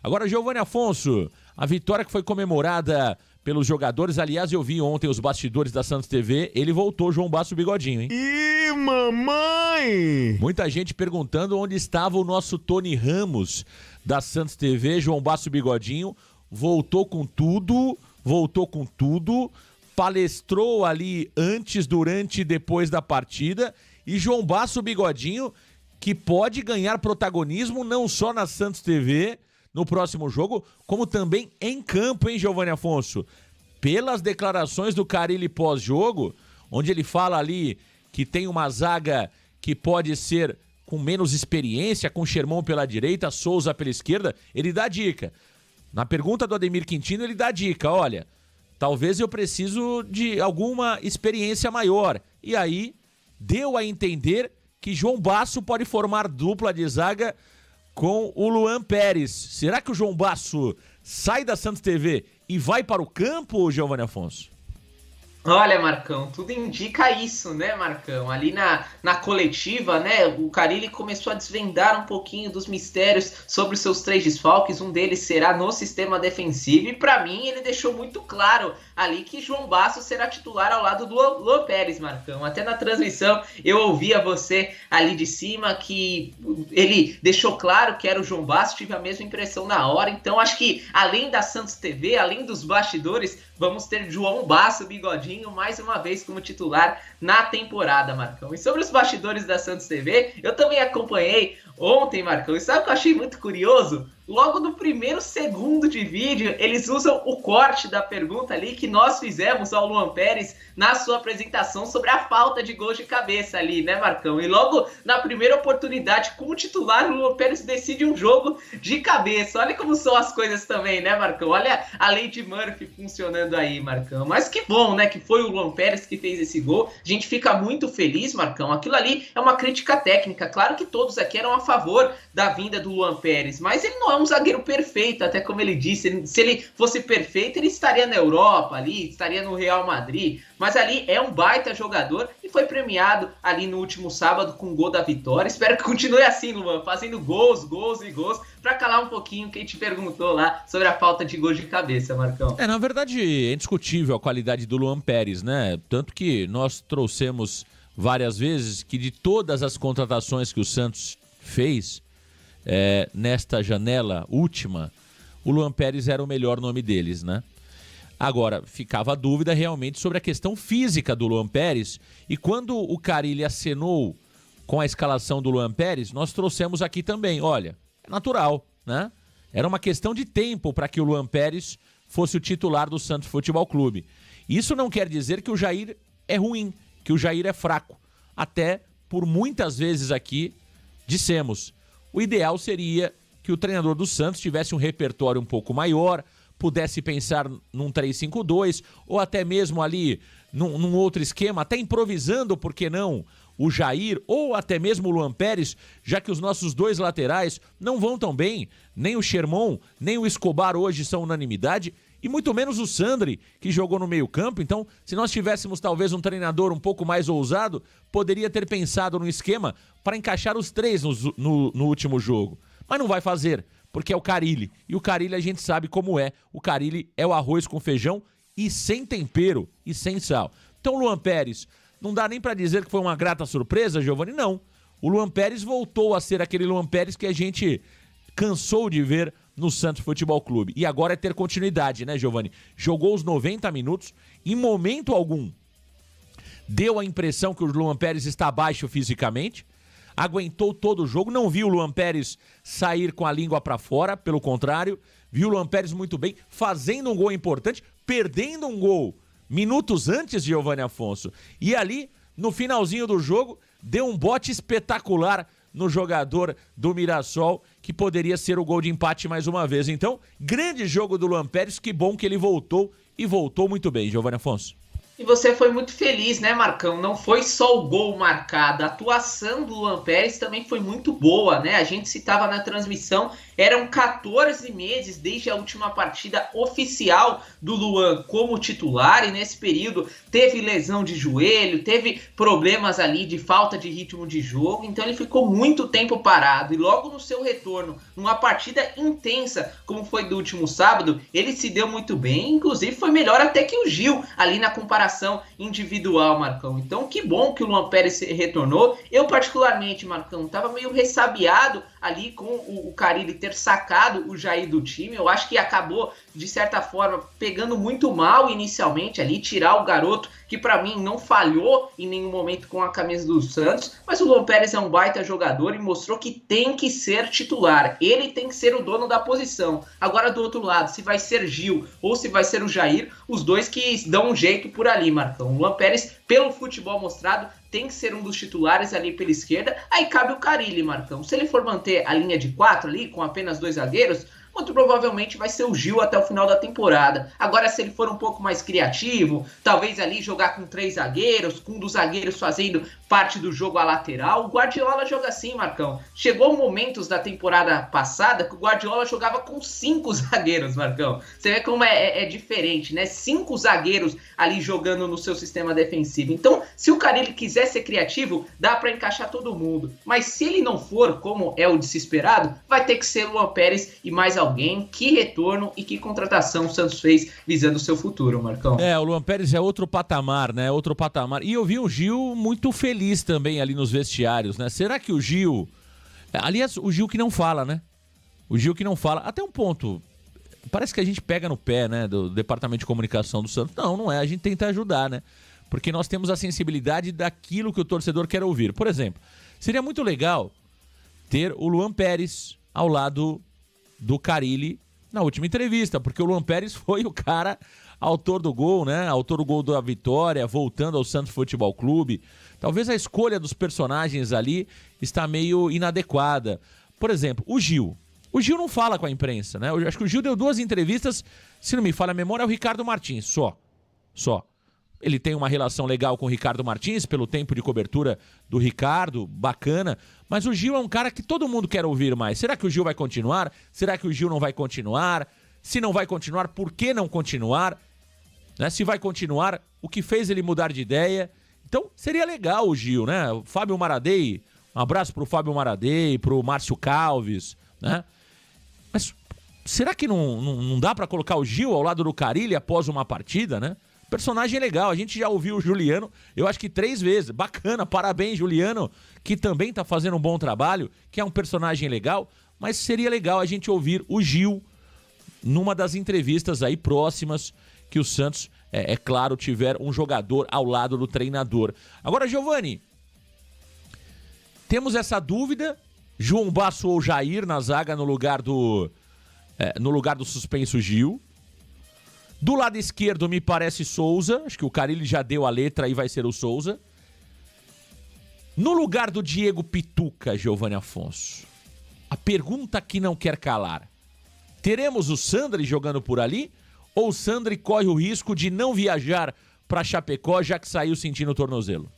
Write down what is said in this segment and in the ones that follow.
Agora, Giovanni Afonso, a vitória que foi comemorada pelos jogadores, aliás, eu vi ontem os bastidores da Santos TV, ele voltou, João Basso Bigodinho, hein? Ih, mamãe! Muita gente perguntando onde estava o nosso Tony Ramos da Santos TV, João Basso Bigodinho, voltou com tudo, palestrou ali antes, durante e depois da partida, e João Basso Bigodinho, que pode ganhar protagonismo não só na Santos TV, no próximo jogo, como também em campo, hein, Giovanni Afonso? Pelas declarações do Carille pós-jogo, onde ele fala ali que tem uma zaga que pode ser com menos experiência, com Sherman pela direita, Souza pela esquerda, ele dá dica. Na pergunta do Ademir Quintino, ele dá dica, olha, talvez eu preciso de alguma experiência maior. E aí, deu a entender que João Basso pode formar dupla de zaga com o Luan Pérez. Será que o João Basso sai da Santos TV e vai para o campo, Giovanni Afonso? Olha, Marcão, tudo indica isso, né, Marcão? Ali na coletiva, né, o Carille começou a desvendar um pouquinho dos mistérios sobre os seus 3 desfalques. Um deles será no sistema defensivo. E para mim, ele deixou muito claro ali que João Basso será titular ao lado do Luan Pérez, Marcão. Até na transmissão eu ouvia você ali de cima que ele deixou claro que era o João Basso. Tive a mesma impressão na hora. Então acho que além da Santos TV, além dos bastidores, vamos ter João Basso Bigodinho mais uma vez como titular na temporada, Marcão. E sobre os bastidores da Santos TV, eu também acompanhei ontem, Marcão. E sabe o que eu achei muito curioso? Logo no primeiro segundo de vídeo, eles usam o corte da pergunta ali que nós fizemos ao Luan Pérez na sua apresentação sobre a falta de gols de cabeça ali, né, Marcão? E logo na primeira oportunidade, como titular, o Luan Pérez decide um jogo de cabeça. Olha como são as coisas também, né, Marcão? Olha a lei de Murphy funcionando aí, Marcão. Mas que bom, né, que foi o Luan Pérez que fez esse gol. A gente fica muito feliz, Marcão. Aquilo ali é uma crítica técnica. Claro que todos aqui eram a favor da vinda do Luan Pérez, mas ele não é um zagueiro perfeito, até como ele disse. Se ele fosse perfeito, ele estaria na Europa ali, estaria no Real Madrid, mas ali é um baita jogador e foi premiado ali no último sábado com o gol da vitória. Espero que continue assim, Luan, fazendo gols para calar um pouquinho quem te perguntou lá sobre a falta de gols de cabeça, Marcão. Na verdade, é indiscutível a qualidade do Luan Pérez, né? Tanto que nós trouxemos várias vezes que de todas as contratações que o Santos fez nesta janela última, o Luan Pérez era o melhor nome deles, né? Agora, ficava a dúvida realmente sobre a questão física do Luan Pérez, e quando o Carille acenou com a escalação do Luan Pérez, nós trouxemos aqui também, olha, é natural, né? Era uma questão de tempo para que o Luan Pérez fosse o titular do Santos Futebol Clube. Isso não quer dizer que o Jair é ruim, que o Jair é fraco. Até por muitas vezes aqui dissemos, o ideal seria que o treinador do Santos tivesse um repertório um pouco maior, pudesse pensar num 3-5-2, ou até mesmo ali num outro esquema, até improvisando, por que não, o Jair, ou até mesmo o Luan Pérez, já que os nossos 2 laterais não vão tão bem, nem o Sherman, nem o Escobar hoje são unanimidade, e muito menos o Sandri, que jogou no meio-campo. Então, se nós tivéssemos talvez um treinador um pouco mais ousado, poderia ter pensado no esquema para encaixar os 3 no último jogo. Mas não vai fazer, porque é o Carille. E o Carille a gente sabe como é. O Carille é o arroz com feijão e sem tempero e sem sal. Então, o Luan Pérez, não dá nem para dizer que foi uma grata surpresa, Giovanni, não. O Luan Pérez voltou a ser aquele Luan Pérez que a gente cansou de ver no Santos Futebol Clube. E agora é ter continuidade, né, Giovanni? Jogou os 90 minutos, em momento algum deu a impressão que o Luan Pérez está baixo fisicamente, aguentou todo o jogo, não viu o Luan Pérez sair com a língua para fora, pelo contrário, viu o Luan Pérez muito bem, fazendo um gol importante, perdendo um gol minutos antes de Giovanni Afonso. E ali, no finalzinho do jogo, deu um bote espetacular no jogador do Mirassol, que poderia ser o gol de empate mais uma vez. Então, grande jogo do Luan Pérez, que bom que ele voltou, e voltou muito bem, Giovanni Afonso. E você foi muito feliz, né, Marcão? Não foi só o gol marcado, a atuação do Luan Pérez também foi muito boa, né? A gente citava na transmissão, eram 14 meses desde a última partida oficial do Luan como titular, e nesse período teve lesão de joelho, teve problemas ali de falta de ritmo de jogo, então ele ficou muito tempo parado, e logo no seu retorno, numa partida intensa, como foi do último sábado, ele se deu muito bem, inclusive foi melhor até que o Gil, ali na comparação individual, Marcão. Então, que bom que o Luan Pérez retornou. Eu, particularmente, Marcão, estava meio ressabiado ali com o Carille ter sacado o Jair do time. Eu acho que acabou, de certa forma, pegando muito mal inicialmente ali, tirar o garoto, que para mim não falhou em nenhum momento com a camisa do Santos, mas o Luan Pérez é um baita jogador e mostrou que tem que ser titular. Ele tem que ser o dono da posição. Agora, do outro lado, se vai ser Gil ou se vai ser o Jair, os dois que dão um jeito por ali, Marcão. O Luan Pérez, pelo futebol mostrado, tem que ser um dos titulares ali pela esquerda. Aí cabe o Carille, Marcão. Se ele for manter a linha de 4 ali, com apenas 2 zagueiros, muito provavelmente vai ser o Gil até o final da temporada. Agora, se ele for um pouco mais criativo, talvez ali jogar com 3 zagueiros, com um dos zagueiros fazendo parte do jogo à lateral, o Guardiola joga assim, Marcão. Chegou momentos da temporada passada que o Guardiola jogava com 5 zagueiros, Marcão. Você vê como é diferente, né? 5 zagueiros ali jogando no seu sistema defensivo. Então, se o Carille quiser ser criativo, dá para encaixar todo mundo. Mas se ele não for, como é o desesperado, vai ter que ser o Luan Pérez e mais alguém. Que retorno e que contratação o Santos fez visando o seu futuro, Marcão. O Luan Pérez é outro patamar, né? Outro patamar. E eu vi o Gil muito feliz também ali nos vestiários, né? Será que o Gil... Aliás, o Gil que não fala, né? O Gil que não fala. Até um ponto... Parece que a gente pega no pé, né? Do Departamento de Comunicação do Santos. Não é. A gente tenta ajudar, né? Porque nós temos a sensibilidade daquilo que o torcedor quer ouvir. Por exemplo, seria muito legal ter o Luan Pérez ao lado do Carille na última entrevista, porque o Luan Pérez foi o cara autor do gol, né? Autor do gol da vitória, voltando ao Santos Futebol Clube. Talvez a escolha dos personagens ali está meio inadequada. Por exemplo, o Gil. O Gil não fala com a imprensa, né? Eu acho que o Gil deu 2 entrevistas, se não me falha a memória, é o Ricardo Martins, só. Ele tem uma relação legal com o Ricardo Martins, pelo tempo de cobertura do Ricardo, bacana. Mas o Gil é um cara que todo mundo quer ouvir mais. Será que o Gil vai continuar? Será que o Gil não vai continuar? Se não vai continuar, por que não continuar? Né? Se vai continuar, o que fez ele mudar de ideia? Então, seria legal o Gil, né? O Fábio Maradei, um abraço pro Fábio Maradei, pro Márcio Calves, né? Mas será que não dá pra colocar o Gil ao lado do Carille após uma partida, né? Personagem legal, a gente já ouviu o Juliano, eu acho que 3 vezes, bacana, parabéns Juliano, que também tá fazendo um bom trabalho, que é um personagem legal, mas seria legal a gente ouvir o Gil numa das entrevistas aí próximas que o Santos, é claro, tiver um jogador ao lado do treinador. Agora, Giovani, temos essa dúvida, João Basso ou Jair na zaga no lugar do suspenso Gil. Do lado esquerdo me parece Souza, acho que o Carille já deu a letra e vai ser o Souza. No lugar do Diego Pituca, Giovani Afonso, a pergunta que não quer calar. Teremos o Sandri jogando por ali? Ou o Sandri corre o risco de não viajar para Chapecó, já que saiu sentindo o tornozelo?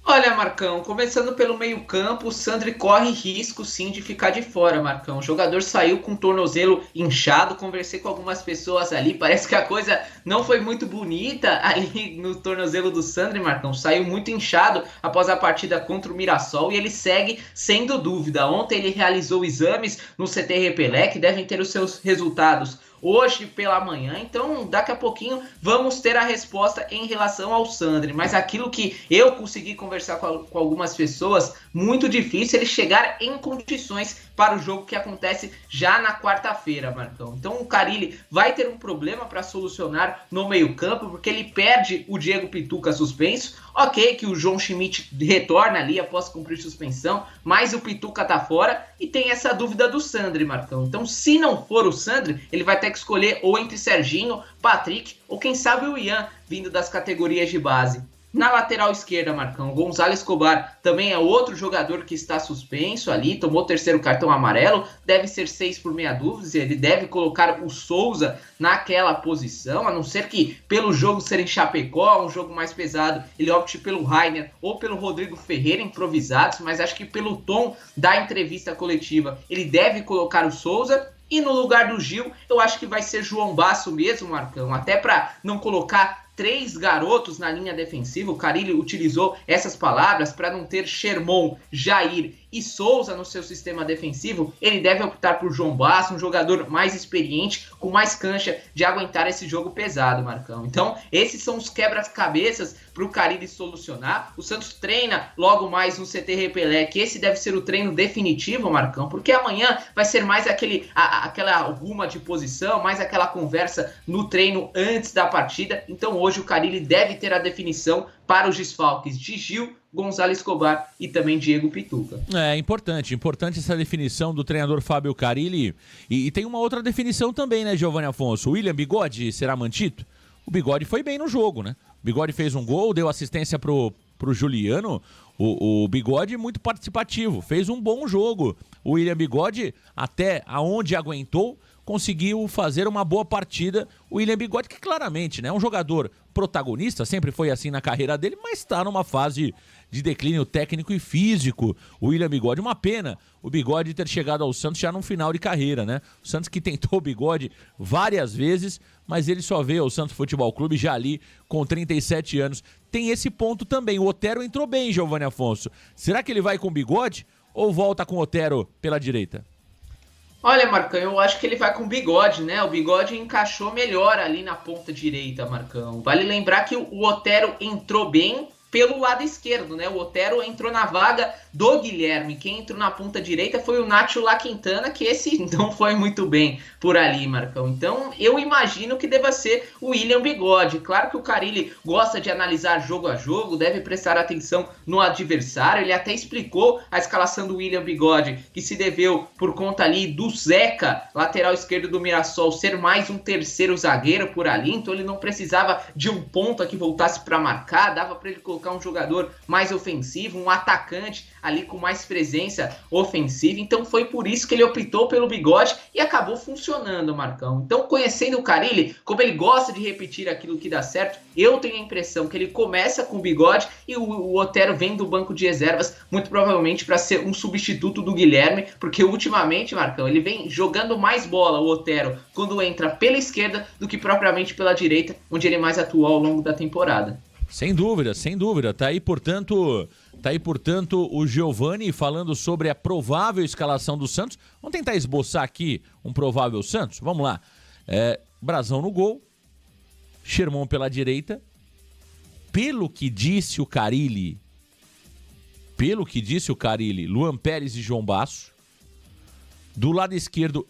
Olha, Marcão, começando pelo meio-campo, o Sandri corre risco sim de ficar de fora, Marcão. O jogador saiu com o tornozelo inchado, conversei com algumas pessoas ali, parece que a coisa não foi muito bonita ali no tornozelo do Sandri, Marcão. Saiu muito inchado após a partida contra o Mirassol e ele segue sendo dúvida. Ontem ele realizou exames no CT Repelé, que devem ter os seus resultados hoje pela manhã, então daqui a pouquinho vamos ter a resposta em relação ao Sandri, mas aquilo que eu consegui conversar com algumas pessoas, muito difícil ele chegar em condições para o jogo que acontece já na quarta-feira, Marcão. Então o Carille vai ter um problema para solucionar no meio-campo, porque ele perde o Diego Pituca suspenso. Ok, que o João Schmidt retorna ali após cumprir suspensão, mas o Pituca tá fora e tem essa dúvida do Sandri, Marcão. Então, se não for o Sandri, ele vai ter que escolher ou entre Serginho, Patrick ou quem sabe o Ian, vindo das categorias de base. Na lateral esquerda, Marcão, Gonzalo Escobar também é outro jogador que está suspenso ali, tomou o terceiro cartão amarelo, deve ser 6 por meia dúvida, ele deve colocar o Souza naquela posição, a não ser que pelo jogo ser em Chapecó, um jogo mais pesado, ele opte pelo Rainer ou pelo Rodrigo Ferreira improvisados, mas acho que pelo tom da entrevista coletiva, ele deve colocar o Souza. E no lugar do Gil, eu acho que vai ser João Basso mesmo, Marcão, até para não colocar 3 garotos na linha defensiva. O Carille utilizou essas palavras para não ter Sherman, Jair e Souza no seu sistema defensivo. Ele deve optar por João Basso, um jogador mais experiente, com mais cancha de aguentar esse jogo pesado, Marcão. Então, esses são os quebra-cabeças para o Carille solucionar. O Santos treina logo mais no CT Repelé, que esse deve ser o treino definitivo, Marcão, porque amanhã vai ser mais aquela arruma de posição, mais aquela conversa no treino antes da partida. Então, hoje o Carille deve ter a definição para os desfalques de Gil, Gonzalo Escobar e também Diego Pituca. É importante essa definição do treinador Fábio Carille. E tem uma outra definição também, né, Giovanni Afonso? O William Bigode será mantido? O Bigode foi bem no jogo, né? O Bigode fez um gol, deu assistência pro Juliano. O Bigode muito participativo, fez um bom jogo. O William Bigode, até aonde aguentou, conseguiu fazer uma boa partida. O William Bigode, que claramente, né, é um jogador protagonista, sempre foi assim na carreira dele, mas está numa fase de declínio técnico e físico. O William Bigode, uma pena o Bigode ter chegado ao Santos já no final de carreira, né? O Santos que tentou o Bigode várias vezes, mas ele só veio ao Santos Futebol Clube já ali com 37 anos. Tem esse ponto também. O Otero entrou bem, Giovanni Afonso. Será que ele vai com o Bigode ou volta com o Otero pela direita? Olha, Marcão, eu acho que ele vai com o Bigode, né? O Bigode encaixou melhor ali na ponta direita, Marcão. Vale lembrar que o Otero entrou bem pelo lado esquerdo, né? O Otero entrou na vaga do Guilherme. Quem entrou na ponta direita foi o Nacho La Quintana, que esse não foi muito bem por ali, Marcão. Então, eu imagino que deva ser o William Bigode. Claro que o Carille gosta de analisar jogo a jogo, deve prestar atenção no adversário. Ele até explicou a escalação do William Bigode, que se deveu por conta ali do Zeca, lateral esquerdo do Mirassol, ser mais um terceiro zagueiro por ali. Então, ele não precisava de um ponta que voltasse para marcar, dava para ele colocar um jogador mais ofensivo, um atacante ali com mais presença ofensiva. Então foi por isso que ele optou pelo Bigode e acabou funcionando, Marcão. Então, conhecendo o Carille, como ele gosta de repetir aquilo que dá certo, eu tenho a impressão que ele começa com o Bigode e o Otero vem do banco de reservas, muito provavelmente para ser um substituto do Guilherme, porque ultimamente, Marcão, ele vem jogando mais bola, o Otero, quando entra pela esquerda do que propriamente pela direita, onde ele mais atuou ao longo da temporada. Sem dúvida, sem dúvida. Tá aí, portanto, o Giovanni falando sobre a provável escalação do Santos. Vamos tentar esboçar aqui um provável Santos? Vamos lá. Brazão no gol, Sherman pela direita. Pelo que disse o Carille, Luan Pérez e João Basso. Do lado esquerdo,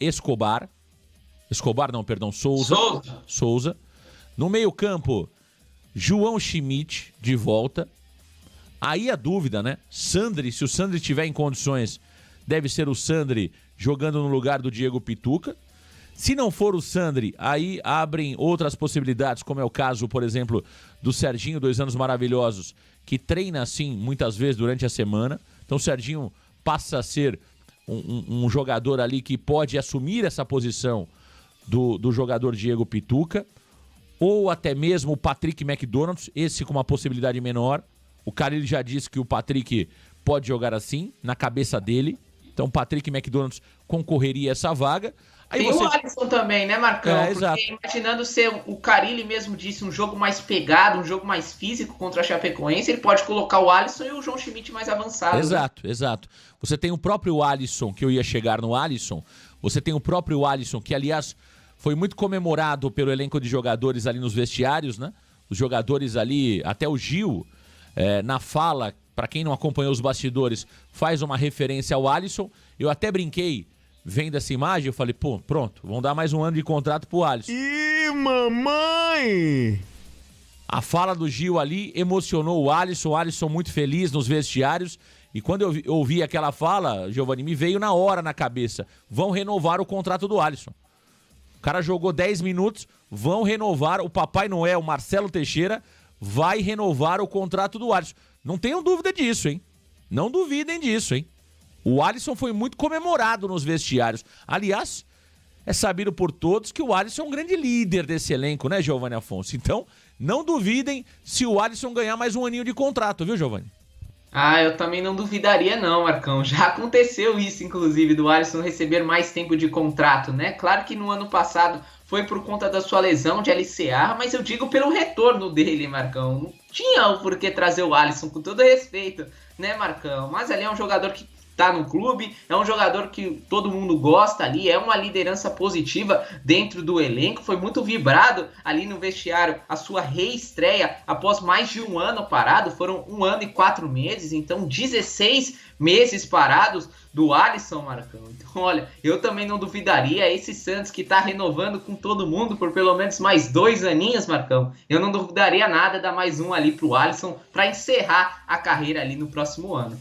Souza. No meio-campo, João Schmidt de volta. Aí a dúvida, né? Sandri, se o Sandri estiver em condições, deve ser o Sandri jogando no lugar do Diego Pituca. Se não for o Sandri, aí abrem outras possibilidades, como é o caso, por exemplo, do Serginho, 2 anos maravilhosos, que treina assim muitas vezes durante a semana. Então o Serginho passa a ser um jogador ali que pode assumir essa posição do jogador Diego Pituca. Ou até mesmo o Patrick McDonald, esse com uma possibilidade menor. O Carille já disse que o Patrick pode jogar assim, na cabeça dele. Então o Patrick McDonald concorreria a essa vaga. Aí tem o Alisson também, né, Marcão? Porque exato. Imaginando ser, o Carille mesmo disse, um jogo mais pegado, um jogo mais físico contra a Chapecoense, ele pode colocar o Alisson e o João Schmidt mais avançado. Exato, né? Exato. Você tem o próprio Alisson, que eu ia chegar no Alisson. Você tem o próprio Alisson, que aliás foi muito comemorado pelo elenco de jogadores ali nos vestiários, né? Os jogadores ali, até o Gil, na fala, para quem não acompanhou os bastidores, faz uma referência ao Alisson. Eu até brinquei, vendo essa imagem, eu falei, pô, pronto, vão dar mais um ano de contrato pro Alisson. Ih, mamãe! A fala do Gil ali emocionou o Alisson muito feliz nos vestiários. E quando eu ouvi aquela fala, Giovanni, me veio na hora na cabeça, vão renovar o contrato do Alisson. O cara jogou 10 minutos, vão renovar o Papai Noel, Marcelo Teixeira, vai renovar o contrato do Alisson. Não tenham dúvida disso, hein? Não duvidem disso, hein? O Alisson foi muito comemorado nos vestiários. Aliás, é sabido por todos que o Alisson é um grande líder desse elenco, né, Giovanni Afonso? Então, não duvidem se o Alisson ganhar mais um aninho de contrato, viu, Giovanni? Ah, eu também não duvidaria não, Marcão. Já aconteceu isso, inclusive, do Alisson receber mais tempo de contrato, né? Claro que no ano passado foi por conta da sua lesão de LCA, mas eu digo pelo retorno dele, Marcão. Não tinha o porquê trazer o Alisson, com todo respeito, né, Marcão? Mas ali é um jogador que tá no clube, é um jogador que todo mundo gosta ali, é uma liderança positiva dentro do elenco, foi muito vibrado ali no vestiário a sua reestreia após mais de um ano parado, foram 1 ano e 4 meses, então 16 meses parados do Alisson, Marcão. Então, olha, eu também não duvidaria, esse Santos que tá renovando com todo mundo por pelo menos mais 2 aninhos, Marcão, eu não duvidaria nada dar mais um ali pro Alisson para encerrar a carreira ali no próximo ano.